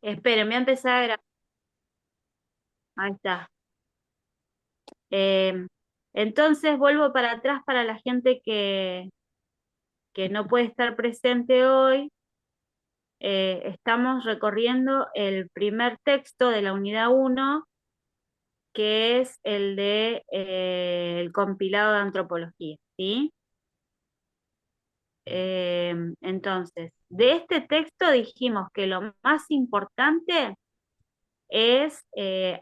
Esperen, voy a empezar a grabar. Ahí está. Eh, entonces vuelvo para atrás para la gente que no puede estar presente hoy. Estamos recorriendo el primer texto de la unidad uno, que es el de el compilado de antropología, ¿sí? Entonces, de este texto dijimos que lo más importante es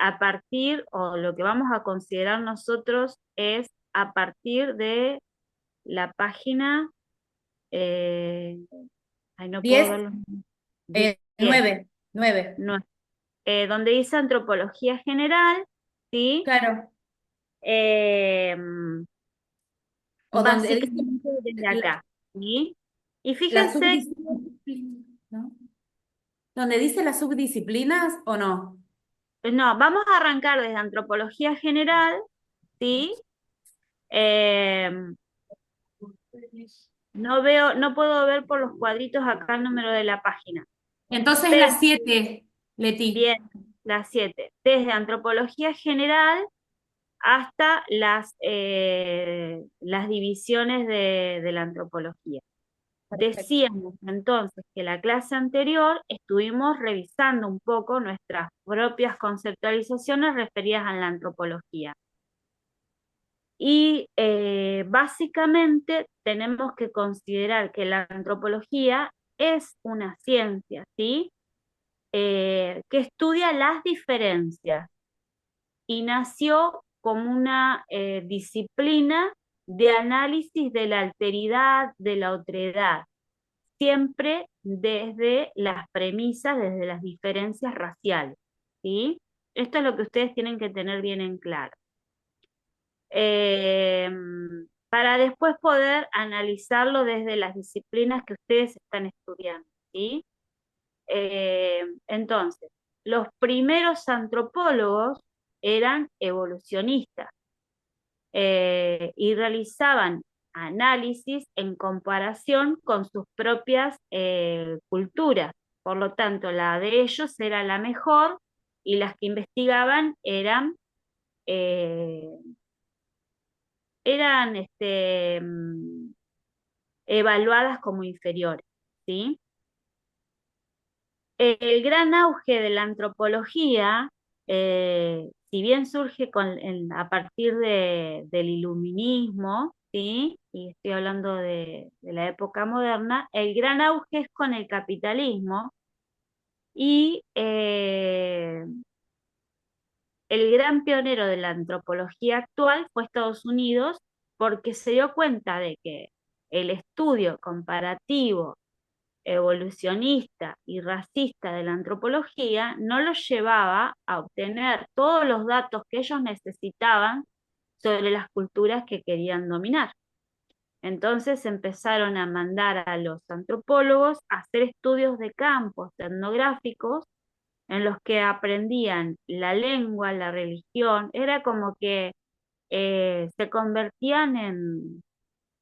a partir, o lo que vamos a considerar nosotros es a partir de la página, eh, ay, no puedo 10, verlo, 10, 9, 9. no, donde dice antropología general, ¿sí? Claro. Eh, O donde dice básicamente desde la, acá, ¿sí? Y la fíjense, subdisciplina, ¿no? Donde dice las subdisciplinas o no. no, vamos a arrancar desde antropología general, ¿sí? Eh, no veo, no puedo ver por los cuadritos acá el número de la página. Entonces Pero las 7, Leti. bien, las 7. Desde antropología general hasta las divisiones de la antropología. Perfecto. Decíamos entonces que la clase anterior estuvimos revisando un poco nuestras propias conceptualizaciones referidas a la antropología. Y básicamente tenemos que considerar que la antropología es una ciencia, ¿sí? Que estudia las diferencias y nació como una disciplina de análisis de la alteridad, de la otredad, siempre desde las premisas, desde las diferencias raciales, ¿sí? Esto es lo que ustedes tienen que tener bien en claro. Eh, para después poder analizarlo desde las disciplinas que ustedes están estudiando, ¿sí? Entonces, los primeros antropólogos eran evolucionistas y realizaban análisis en comparación con sus propias culturas. Por lo tanto, la de ellos era la mejor y las que investigaban eh, eran evaluadas como inferiores, ¿sí? El gran auge de la antropología, si bien surge a partir del iluminismo, ¿sí? Y estoy hablando de la época moderna, el gran auge es con el capitalismo y el gran pionero de la antropología actual fue Estados Unidos porque se dio cuenta de que el estudio comparativo, evolucionista y racista de la antropología no los llevaba a obtener todos los datos que ellos necesitaban sobre las culturas que querían dominar. Entonces empezaron a mandar a los antropólogos a hacer estudios de campos etnográficos en los que aprendían la lengua, la religión, era como que se convertían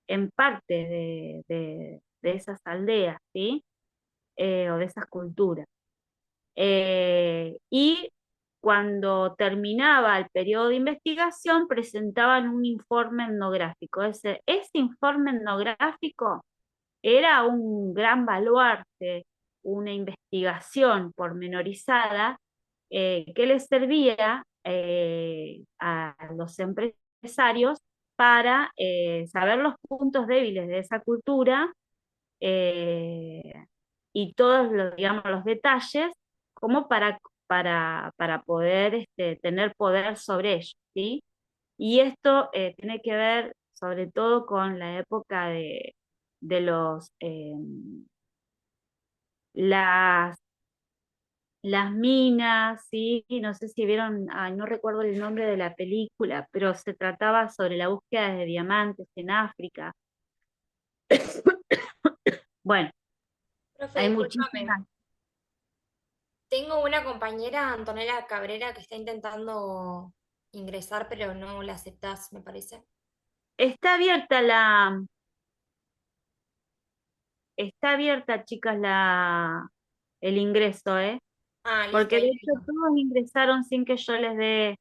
en parte de esas aldeas, ¿sí? O de esas culturas. Y cuando terminaba el periodo de investigación, presentaban un informe etnográfico. Ese informe etnográfico era un gran baluarte, una investigación pormenorizada que les servía a los empresarios para saber los puntos débiles de esa cultura eh, y todos los, digamos, los detalles como para poder tener poder sobre ellos, ¿sí? Y esto tiene que ver sobre todo con la época de las, las minas, ¿sí? No sé si vieron, ay, no recuerdo el nombre de la película, pero se trataba sobre la búsqueda de diamantes en África. Bueno, Profe, hay discúlpame. muchísimas. Tengo una compañera, Antonella Cabrera, que está intentando ingresar, pero no la aceptás, me parece. Está abierta está abierta, chicas, el ingreso, ¿eh? Ah, listo, porque de ahí hecho tengo. todos ingresaron sin que yo les dé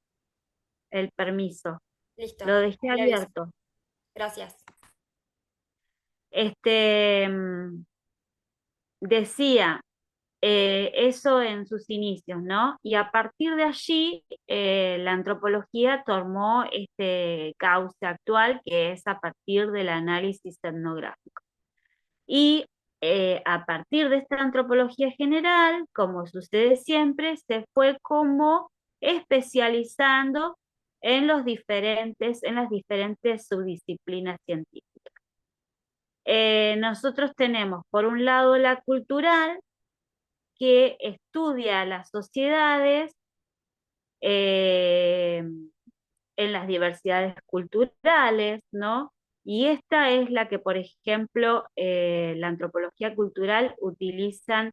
el permiso. Listo, Lo dejé ahí le aviso. abierto. Gracias. Este, decía eso en sus inicios, ¿no? Y a partir de allí, la antropología tomó este cauce actual, que es a partir del análisis etnográfico. Y a partir de esta antropología general, como sucede siempre, se fue como especializando en las diferentes subdisciplinas científicas. Nosotros tenemos, por un lado, la cultural, que estudia las sociedades eh, en las diversidades culturales, ¿no? Y esta es la que, por ejemplo, la antropología cultural utilizan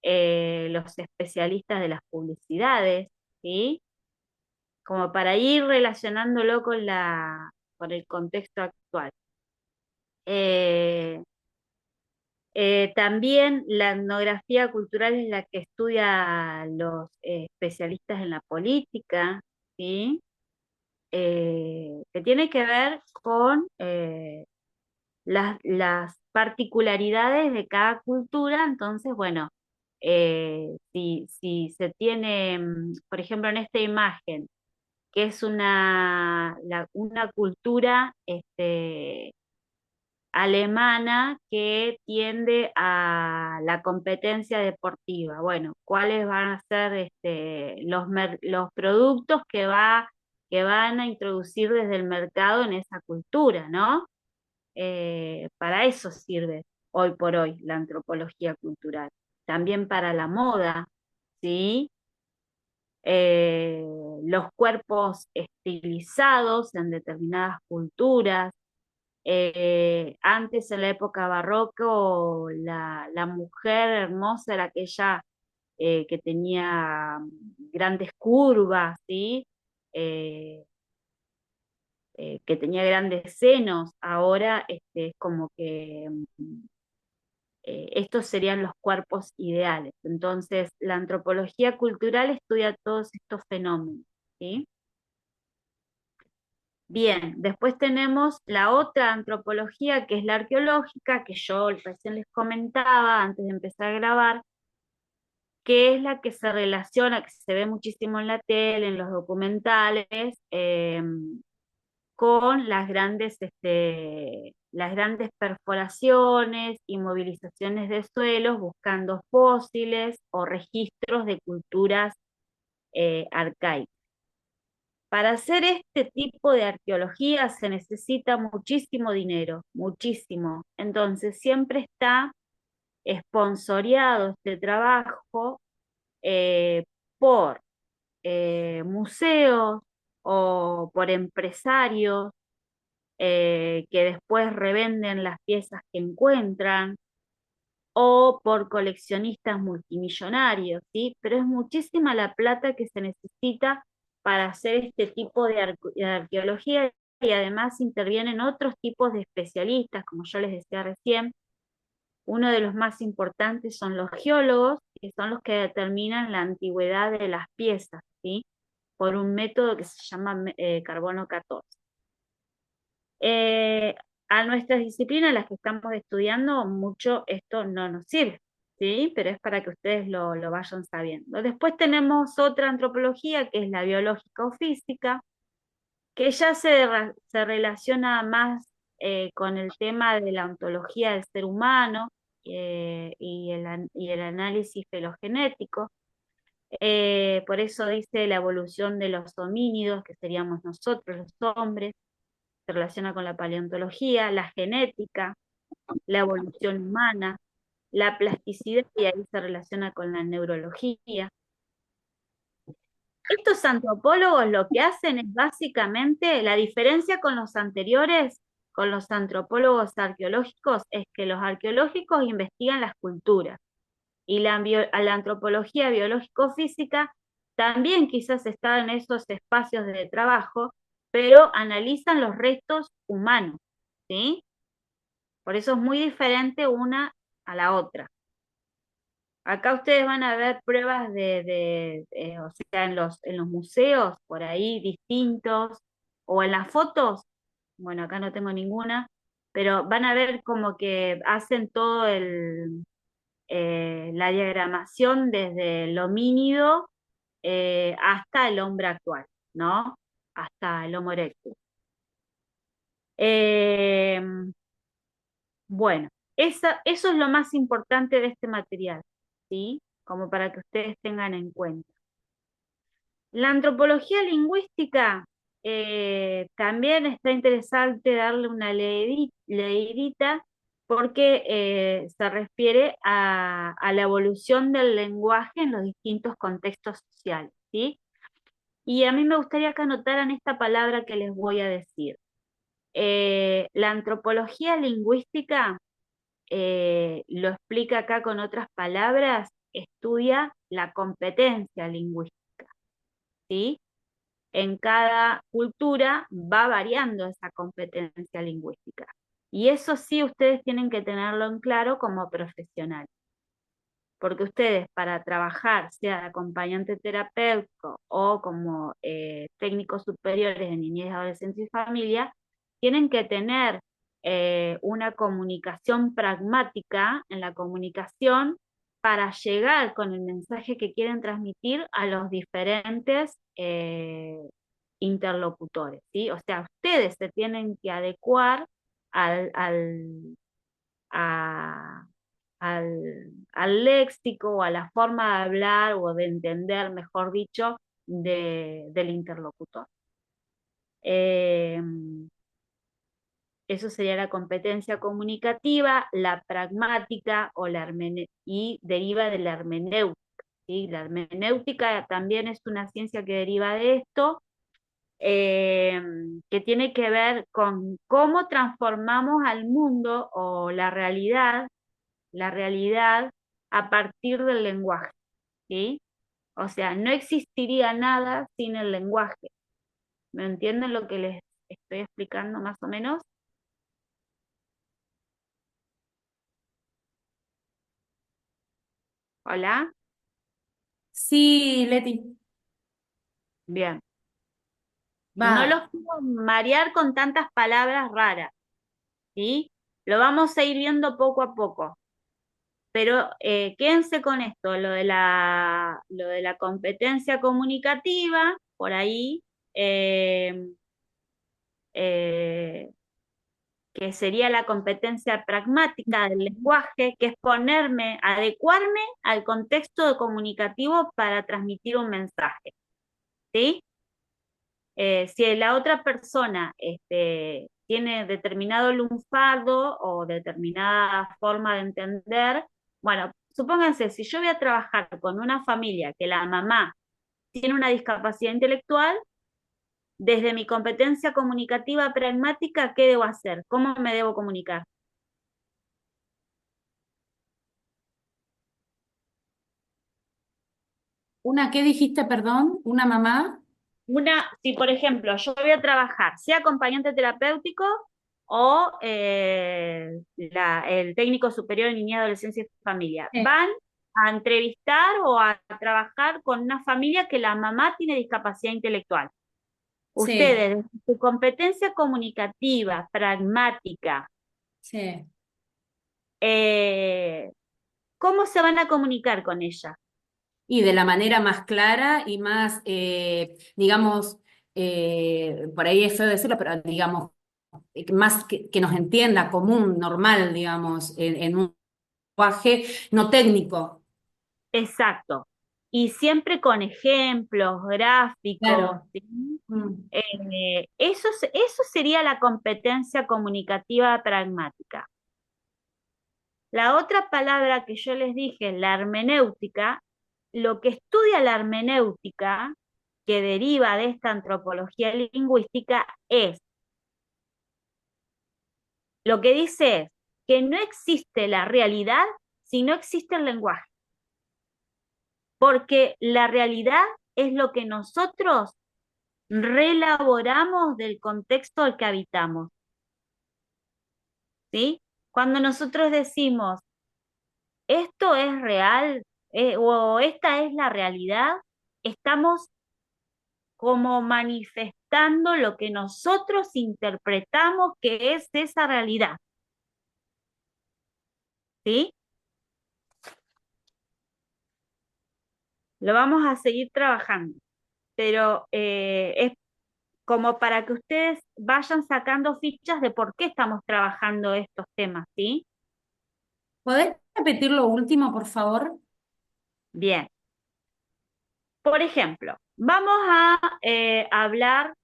los especialistas de las publicidades, ¿sí? Como para ir relacionándolo con el contexto actual. Eh, también la etnografía cultural es la que estudia a los especialistas en la política, ¿sí? Que tiene que ver con las particularidades de cada cultura. Entonces, bueno, si se tiene, por ejemplo, en esta imagen, que es una cultura alemana que tiende a la competencia deportiva. Bueno, ¿cuáles van a ser los productos que van a introducir desde el mercado en esa cultura, ¿no? Para eso sirve hoy por hoy la antropología cultural. También para la moda, ¿sí? Los cuerpos estilizados en determinadas culturas. Antes, en la época barroco, la mujer hermosa era aquella que tenía grandes curvas, ¿sí? Eh, que tenía grandes senos. Ahora es como que estos serían los cuerpos ideales. Entonces, la antropología cultural estudia todos estos fenómenos, ¿sí? Bien, después tenemos la otra antropología, que es la arqueológica, que yo recién les comentaba antes de empezar a grabar, que es la que se relaciona, que se ve muchísimo en la tele, en los documentales, con las grandes perforaciones y movilizaciones de suelos buscando fósiles o registros de culturas arcaicas. Para hacer este tipo de arqueología se necesita muchísimo dinero, muchísimo. Entonces siempre está esponsoreado este trabajo eh, por museos o por empresarios que después revenden las piezas que encuentran, o por coleccionistas multimillonarios, ¿sí? Pero es muchísima la plata que se necesita para hacer este tipo de arqueología, y además intervienen otros tipos de especialistas, como yo les decía recién. Uno de los más importantes son los geólogos, que son los que determinan la antigüedad de las piezas, ¿sí? Por un método que se llama carbono 14. Eh, a nuestras disciplinas, las que estamos estudiando, mucho esto no nos sirve, ¿sí? Pero es para que ustedes lo vayan sabiendo. Después tenemos otra antropología, que es la biológica o física, que ya se relaciona más con el tema de la ontología del ser humano y el análisis filogenético. Por eso dice la evolución de los homínidos, que seríamos nosotros los hombres. Se relaciona con la paleontología, la genética, la evolución humana, la plasticidad, y ahí se relaciona con la neurología. Estos antropólogos lo que hacen es básicamente, la diferencia con los anteriores, con los antropólogos arqueológicos, es que los arqueológicos investigan las culturas, y la antropología biológico-física también quizás está en esos espacios de trabajo, pero analizan los restos humanos, ¿sí? Por eso es muy diferente una a la otra. Acá ustedes van a ver pruebas o sea, en los museos, por ahí distintos, o en las fotos, bueno, acá no tengo ninguna, pero van a ver como que hacen todo la diagramación desde el homínido hasta el hombre actual, ¿no? Hasta el Homo erectus. Eh, bueno, eso es lo más importante de este material, ¿sí? Como para que ustedes tengan en cuenta. La antropología lingüística también está interesante darle una leidita porque se refiere a la evolución del lenguaje en los distintos contextos sociales, ¿sí? Y a mí me gustaría que anotaran esta palabra que les voy a decir. La antropología lingüística, lo explica acá con otras palabras, estudia la competencia lingüística, ¿sí? En cada cultura va variando esa competencia lingüística. Y eso sí ustedes tienen que tenerlo en claro como profesionales, porque ustedes para trabajar, sea de acompañante terapéutico o como técnicos superiores en niñez, adolescencia y familia, tienen que tener una comunicación pragmática en la comunicación para llegar con el mensaje que quieren transmitir a los diferentes interlocutores, ¿sí? O sea, ustedes se tienen que adecuar al, al, a- al léxico o a la forma de hablar o de entender, mejor dicho, del interlocutor. Eh, Eso sería la competencia comunicativa, la pragmática y deriva de la hermenéutica, ¿sí? La hermenéutica también es una ciencia que deriva de esto, eh, que tiene que ver con cómo transformamos al mundo o la realidad a partir del lenguaje, ¿sí? O sea, no existiría nada sin el lenguaje. ¿Me entienden lo que les estoy explicando más o menos? Hola, Sí, Leti, bien. No va. los quiero marear con tantas palabras raras, ¿sí? Lo vamos a ir viendo poco a poco. Pero quédense con esto, lo de la competencia comunicativa, por ahí, eh, eh, que sería la competencia pragmática del lenguaje, que es adecuarme al contexto comunicativo para transmitir un mensaje, ¿sí? Si la otra persona tiene determinado lunfardo o determinada forma de entender, bueno, supónganse, si yo voy a trabajar con una familia que la mamá tiene una discapacidad intelectual, desde mi competencia comunicativa pragmática, ¿qué debo hacer? ¿Cómo me debo comunicar? ¿Una qué dijiste, perdón? ¿Una mamá? Si por ejemplo yo voy a trabajar, sea acompañante terapéutico o el técnico superior en niñez, adolescencia y familia, van a entrevistar o a trabajar con una familia que la mamá tiene discapacidad intelectual. Sí, Ustedes, desde su competencia comunicativa, pragmática, sí. eh, ¿cómo se van a comunicar con ella? Y de la manera más clara y más, digamos, por ahí es feo decirlo, pero digamos, más que nos entienda, común, normal, digamos, en un lenguaje no técnico. Exacto. Y siempre con ejemplos, gráficos, Claro. ¿sí? Mm. Eso sería la competencia comunicativa pragmática. La otra palabra que yo les dije, la hermenéutica, lo que estudia la hermenéutica, que deriva de esta antropología lingüística, lo que dice es que no existe la realidad si no existe el lenguaje, porque la realidad es lo que nosotros reelaboramos del contexto al que habitamos, ¿sí? Cuando nosotros decimos, esto es real, o esta es la realidad, estamos como manifestando lo que nosotros interpretamos que es esa realidad, ¿sí? Lo vamos a seguir trabajando, pero es como para que ustedes vayan sacando fichas de por qué estamos trabajando estos temas, ¿sí? ¿Podés repetir lo último, por favor? Bien. Por ejemplo, vamos a hablar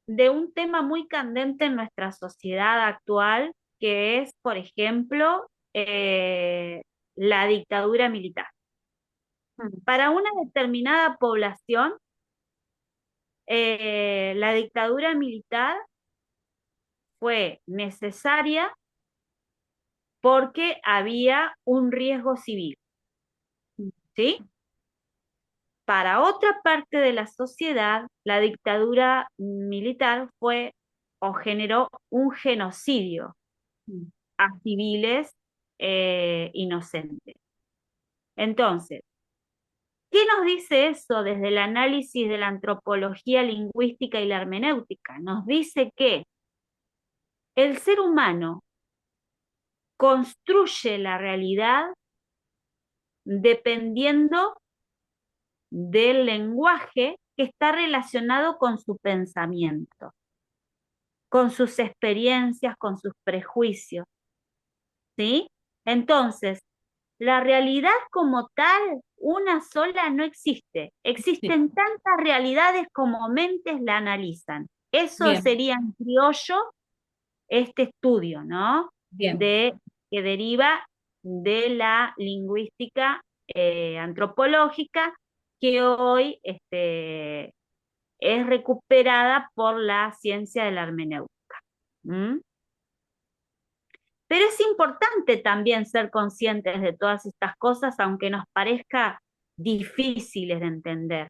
de un tema muy candente en nuestra sociedad actual, que es, por ejemplo, la dictadura militar. Mm, Para una determinada población, la dictadura militar fue necesaria porque había un riesgo civil, mm, ¿sí? Para otra parte de la sociedad, la dictadura militar fue o generó un genocidio mm. a civiles inocentes. Entonces, ¿qué nos dice eso desde el análisis de la antropología lingüística y la hermenéutica? Nos dice que el ser humano construye la realidad dependiendo del lenguaje que está relacionado con su pensamiento, con sus experiencias, con sus prejuicios, ¿sí? Entonces, la realidad como tal, una sola no existe. Sí, Existen tantas realidades como mentes la analizan. Eso bien, sería en criollo este estudio, ¿no? bien. De, que deriva de la lingüística antropológica que hoy es recuperada por la ciencia de la hermenéutica. ¿Mm? Pero es importante también ser conscientes de todas estas cosas, aunque nos parezca difíciles de entender,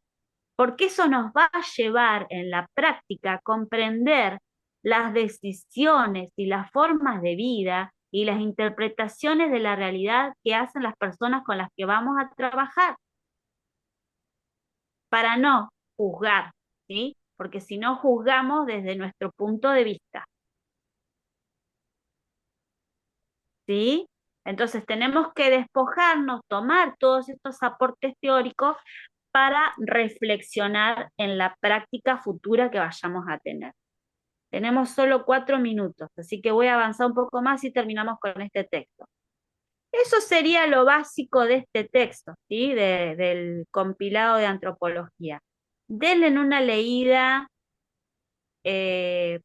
porque eso nos va a llevar en la práctica a comprender las decisiones y las formas de vida y las interpretaciones de la realidad que hacen las personas con las que vamos a trabajar, para no juzgar, ¿sí? Porque si no juzgamos desde nuestro punto de vista. ¿Sí? Entonces tenemos que despojarnos, tomar todos estos aportes teóricos para reflexionar en la práctica futura que vayamos a tener. Tenemos solo 4 minutos, así que voy a avanzar un poco más y terminamos con este texto. Eso sería lo básico de este texto, ¿sí? Del compilado de antropología. Denle una leída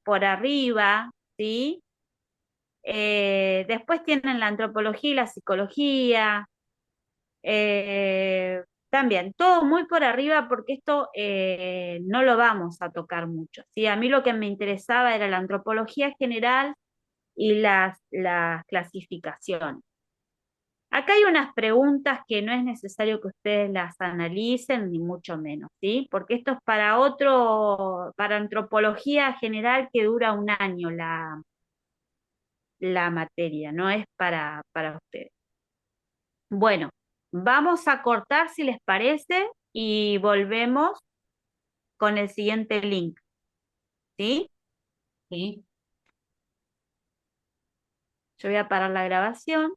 por arriba, ¿sí? Después tienen la antropología y la psicología. También, todo muy por arriba porque esto no lo vamos a tocar mucho. ¿Sí? A mí lo que me interesaba era la antropología general y las clasificaciones. Acá hay unas preguntas que no es necesario que ustedes las analicen, ni mucho menos, ¿sí? Porque esto es para para antropología general que dura un año la materia, no es para ustedes. Bueno, vamos a cortar si les parece y volvemos con el siguiente link, ¿sí? Sí. Yo voy a parar la grabación.